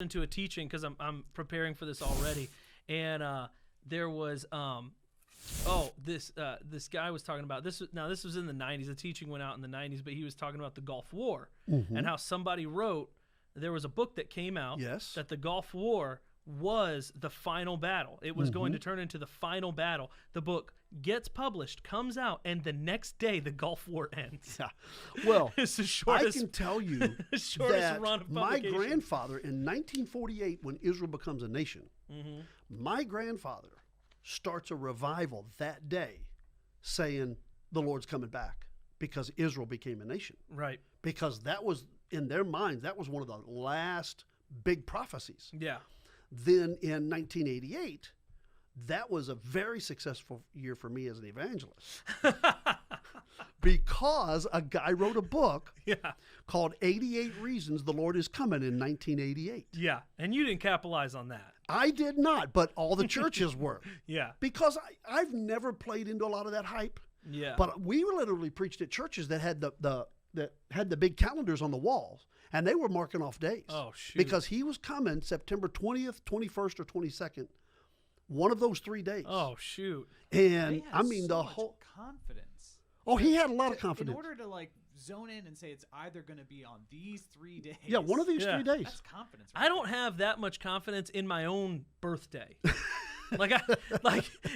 into a teaching because I'm preparing for this already, and there was this guy was talking about this. Now this was in the 90s. The teaching went out in the 90s, but he was talking about the Gulf War and how somebody wrote. There was a book that came out that the Gulf War was the final battle. It was going to turn into the final battle. The book gets published, comes out, and the next day the Gulf War ends. Yeah. Well, it's the shortest, I can tell you that run of my grandfather in 1948, when Israel becomes a nation, my grandfather starts a revival that day saying the Lord's coming back because Israel became a nation. Right. Because that was, in their minds, that was one of the last big prophecies. Yeah. Then in 1988, that was a very successful year for me as an evangelist because a guy wrote a book called 88 Reasons the Lord is Coming in 1988. Yeah, and you didn't capitalize on that. I did not, but all the churches were. Yeah. Because I've never played into a lot of that hype. Yeah. But we literally preached at churches that had the big calendars on the walls, and they were marking off days. Oh, shoot. Because he was coming September 20th, 21st, or 22nd, one of those 3 days. Oh, shoot. And I mean, the whole confidence. Oh, he had a lot of confidence. In order to like zone in and say it's either going to be on these 3 days. Yeah, one of these 3 days. That's confidence. Right I don't have that much confidence in my own birthday. like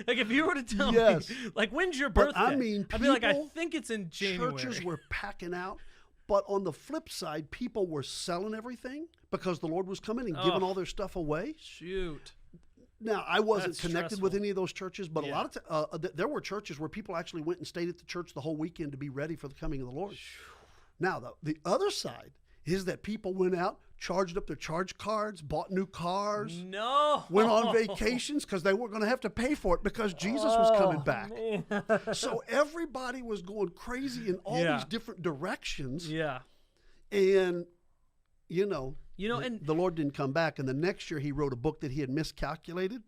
if you were to tell me, like, when's your birthday? But I mean, I'd be like, I think it's in January. Churches were packing out. But on the flip side, people were selling everything because the Lord was coming and giving all their stuff away. Shoot. Now, I wasn't connected stressful. with any of those churches, but a lot of there were churches where people actually went and stayed at the church the whole weekend to be ready for the coming of the Lord. Now, the other side is that people went out, charged up their charge cards, bought new cars, went on vacations because they weren't going to have to pay for it because Jesus was coming back. So everybody was going crazy in all these different directions. Yeah. And, and the Lord didn't come back. And the next year he wrote a book that he had miscalculated.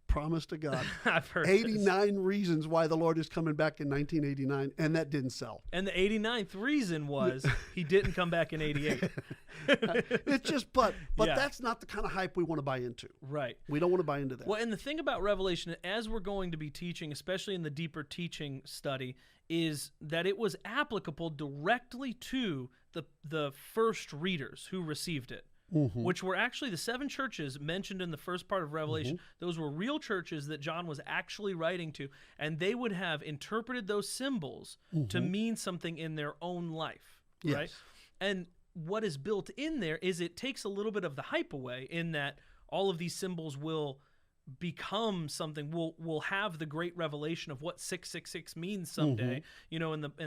Promise to God. I've heard 89 reasons why the Lord is coming back in 1989, and that didn't sell. And the 89th reason was he didn't come back in 88. It's just, but that's not the kind of hype we want to buy into. Right. We don't want to buy into that. Well, and the thing about Revelation, as we're going to be teaching, especially in the deeper teaching study, is that it was applicable directly to the first readers who received it. Which were actually the 7 churches mentioned in the first part of Revelation. Those were real churches that John was actually writing to, and they would have interpreted those symbols to mean something in their own life, right? And what is built in there is it takes a little bit of the hype away in that all of these symbols will become something. We'll have the great revelation of what 666 means someday, in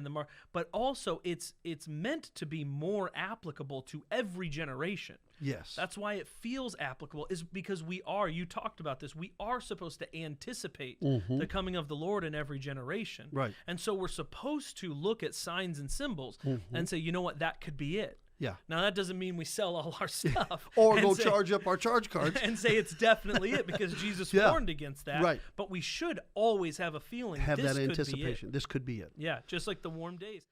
the mark. But also, it's meant to be more applicable to every generation. Yes, that's why it feels applicable. Is because you talked about this. We are supposed to anticipate the coming of the Lord in every generation, right? And so we're supposed to look at signs and symbols and say, you know what, that could be it. Yeah. Now, that doesn't mean we sell all our stuff. Or go charge up our charge cards. And say it's definitely it because Jesus warned against that. Right. But we should always have a feeling have this that could anticipation. Be it. This could be it. Yeah, just like the warm days.